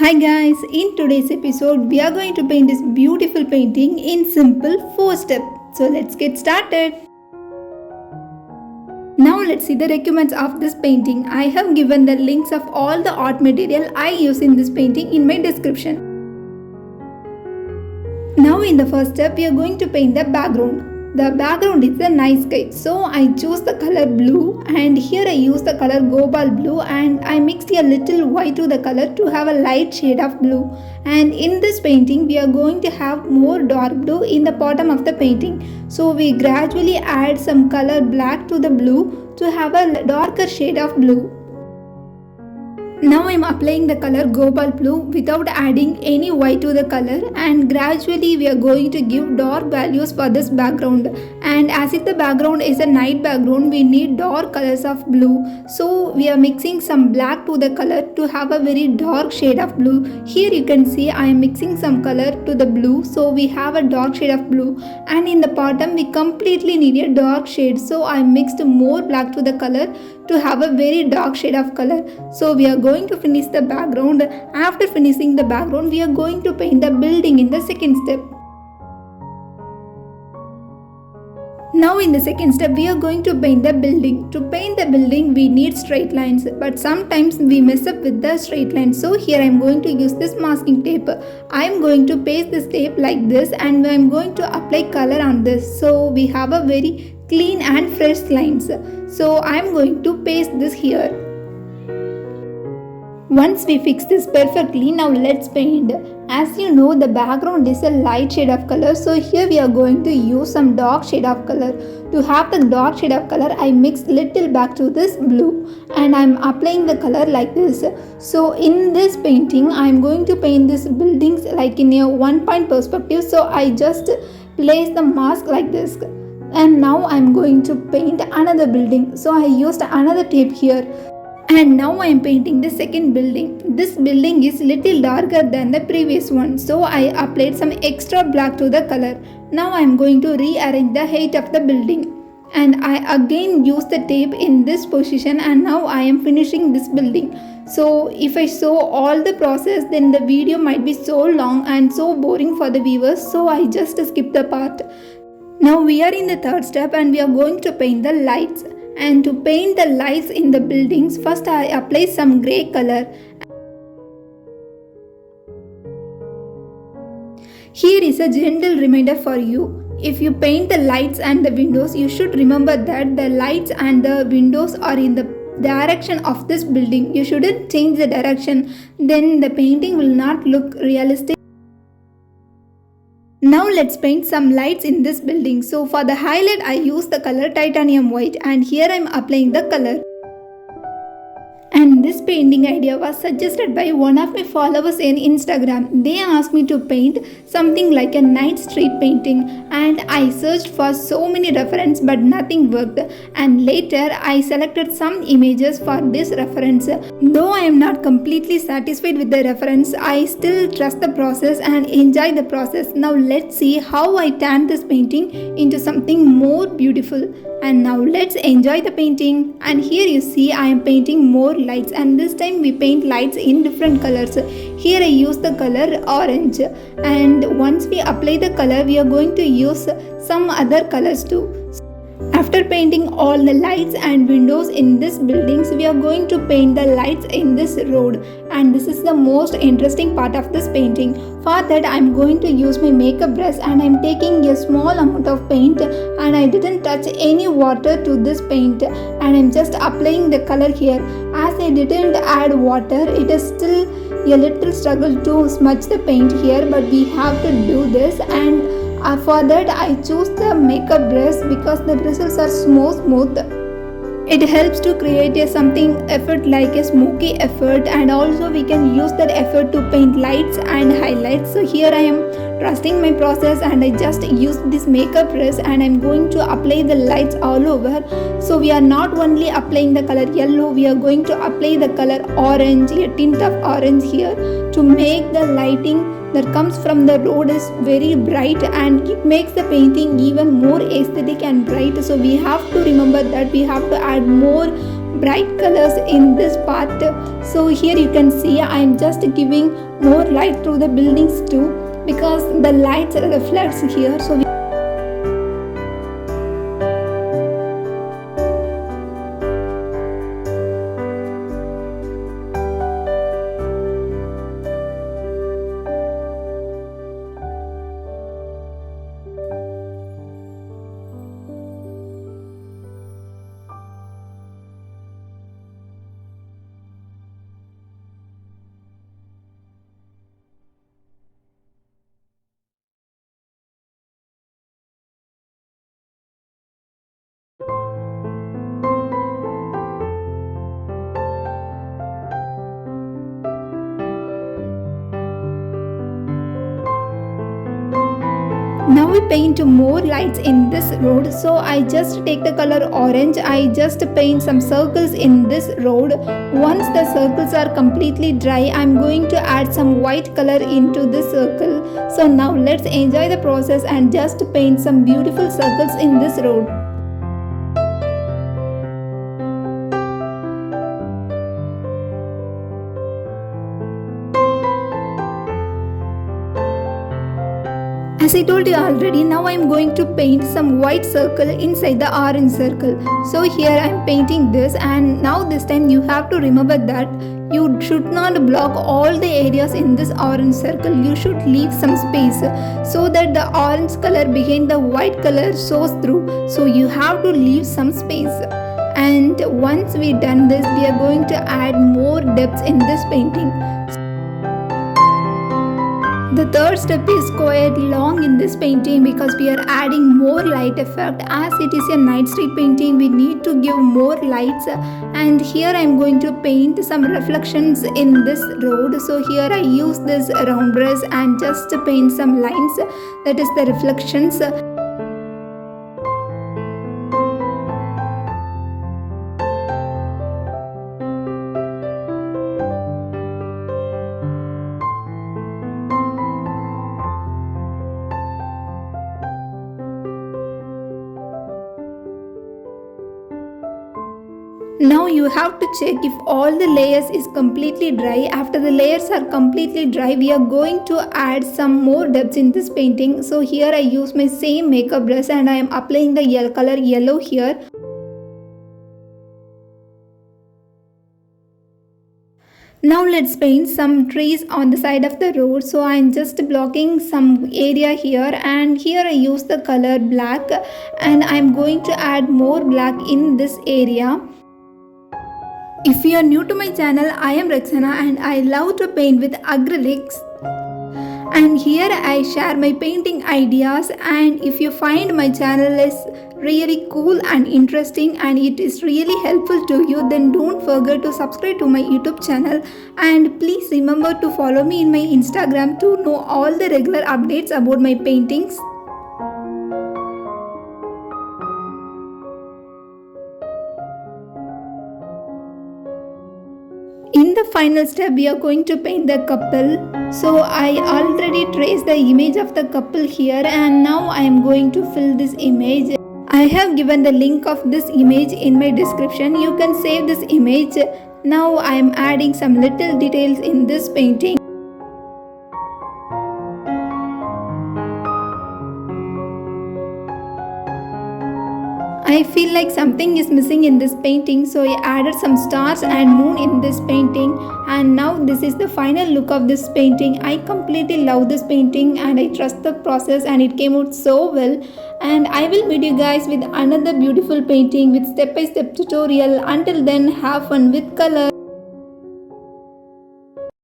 Hi guys, in today's episode we are going to paint this beautiful painting in simple 4 steps. So let's get started. Now let's see the requirements of this painting. I have given the links of all the art material I use in this painting in my description. Now in the first step we are going to paint the background. The background is the night sky, so I choose the color blue, and here I use the color Gopal blue, and I mixed a little white to the color to have a light shade of blue. And in this painting we are going to have more dark blue in the bottom of the painting, so we gradually add some color black to the blue to have a darker shade of blue. Now I am applying the color Gopal blue without adding any white to the color, and gradually we are going to give dark values for this background. And as if the background is a night background, we need dark colors of blue. So we are mixing some black to the color to have a very dark shade of blue. Here you can see I am mixing some color to the blue, so we have a dark shade of blue. And in the bottom we completely need a dark shade, so I mixed more black to the color to have a very dark shade of color. So we are going to finish the background. After finishing the background, we are going to paint the building in the second step. Now in the second step we are going to paint the building. To paint the building we need straight lines, but sometimes we mess up with the straight lines. So here I am going to use this masking tape. I am going to paste this tape like this, and I am going to apply color on this, so we have a very clean and fresh lines. So I am going to paste this here. Once we fix this perfectly, now let's paint. As you know, the background is a light shade of color, so here we are going to use some dark shade of color. To have the dark shade of color, I mixed little back to this blue, and I am applying the color like this. So in this painting, I am going to paint these buildings like in a one point perspective, so I just place the mask like this. And now I am going to paint another building, so I used another tape here. And now I am painting the second building. This building is little darker than the previous one, so I applied some extra black to the color. Now I am going to rearrange the height of the building, and I again use the tape in this position, and now I am finishing this building. So if I show all the process, then the video might be so long and so boring for the viewers, so I just skip the part. Now we are in the third step, and we are going to paint the lights. And to paint the lights in the buildings, first I apply some grey color. Here is a gentle reminder for you. If you paint the lights and the windows, you should remember that the lights and the windows are in the direction of this building. You shouldn't change the direction, then the painting will not look realistic. Now let's paint some lights in this building. So for the highlight I use the color titanium white, and here I am applying the color. And this painting idea was suggested by one of my followers in Instagram. They asked me to paint something like a night street painting, and I searched for so many references but nothing worked. And later I selected some images for this reference. Though I am not completely satisfied with the reference, I still trust the process and enjoy the process. Now let's see how I turn this painting into something more beautiful. And now let's enjoy the painting. And here you see I am painting more lights, and this time we paint lights in different colors. Here I use the color orange, and once we apply the color we are going to use some other colors too. After painting all the lights and windows in this buildings, we are going to paint the lights in this road, and this is the most interesting part of this painting. For that I am going to use my makeup brush, and I am taking a small amount of paint, and I didn't touch any water to this paint, and I am just applying the color here. As I didn't add water, it is still a little struggle to smudge the paint here, but we have to do this. And for that I choose the makeup brush because the bristles are smooth. It helps to create something effort like a smoky effort, and also we can use that effort to paint lights and highlights. So here I am trusting my process, and I just use this makeup brush, and I'm going to apply the lights all over. So we are not only applying the color yellow, we are going to apply the color orange, a tint of orange here, to make the lighting that comes from the road is very bright, and it makes the painting even more aesthetic and bright. So we have to remember that we have to add more bright colors in this part. So here you can see I am just giving more light through the buildings too, because the lights reflects here. So now we paint more lights in this road. So I just take the color orange. I just paint some circles in this road. Once the circles are completely dry, I'm going to add some white color into this circle. So now let's enjoy the process and just paint some beautiful circles in this road. As I told you already, now I am going to paint some white circle inside the orange circle. So here I am painting this, and now this time you have to remember that you should not block all the areas in this orange circle. You should leave some space so that the orange color behind the white color shows through. So you have to leave some space. And once we done this, we are going to add more depth in this painting. The third step is quite long in this painting because we are adding more light effect. As it is a night street painting, we need to give more lights, and here I am going to paint some reflections in this road. So here I use this round brush and just paint some lines, that is the reflections. Now you have to check if all the layers is completely dry. After the layers are completely dry, we are going to add some more depth in this painting. So here I use my same makeup brush and I am applying the color yellow here. Now let's paint some trees on the side of the road. So I'm just blocking some area here, and here I use the color black, and I'm going to add more black in this area. If you are new to my channel, I am Raksana and I love to paint with acrylics. And here I share my painting ideas, and if you find my channel is really cool and interesting and it is really helpful to you, then don't forget to subscribe to my YouTube channel, and please remember to follow me in my Instagram to know all the regular updates about my paintings. In the final step, we are going to paint the couple. So I already traced the image of the couple here, and now I am going to fill this image. I have given the link of this image in my description. You can save this image. Now I am adding some little details in this painting. I feel like something is missing in this painting, so I added some stars and moon in this painting, and now this is the final look of this painting. I completely love this painting and I trust the process, and it came out so well. And I will meet you guys with another beautiful painting with step-by-step tutorial. Until then, have fun with color.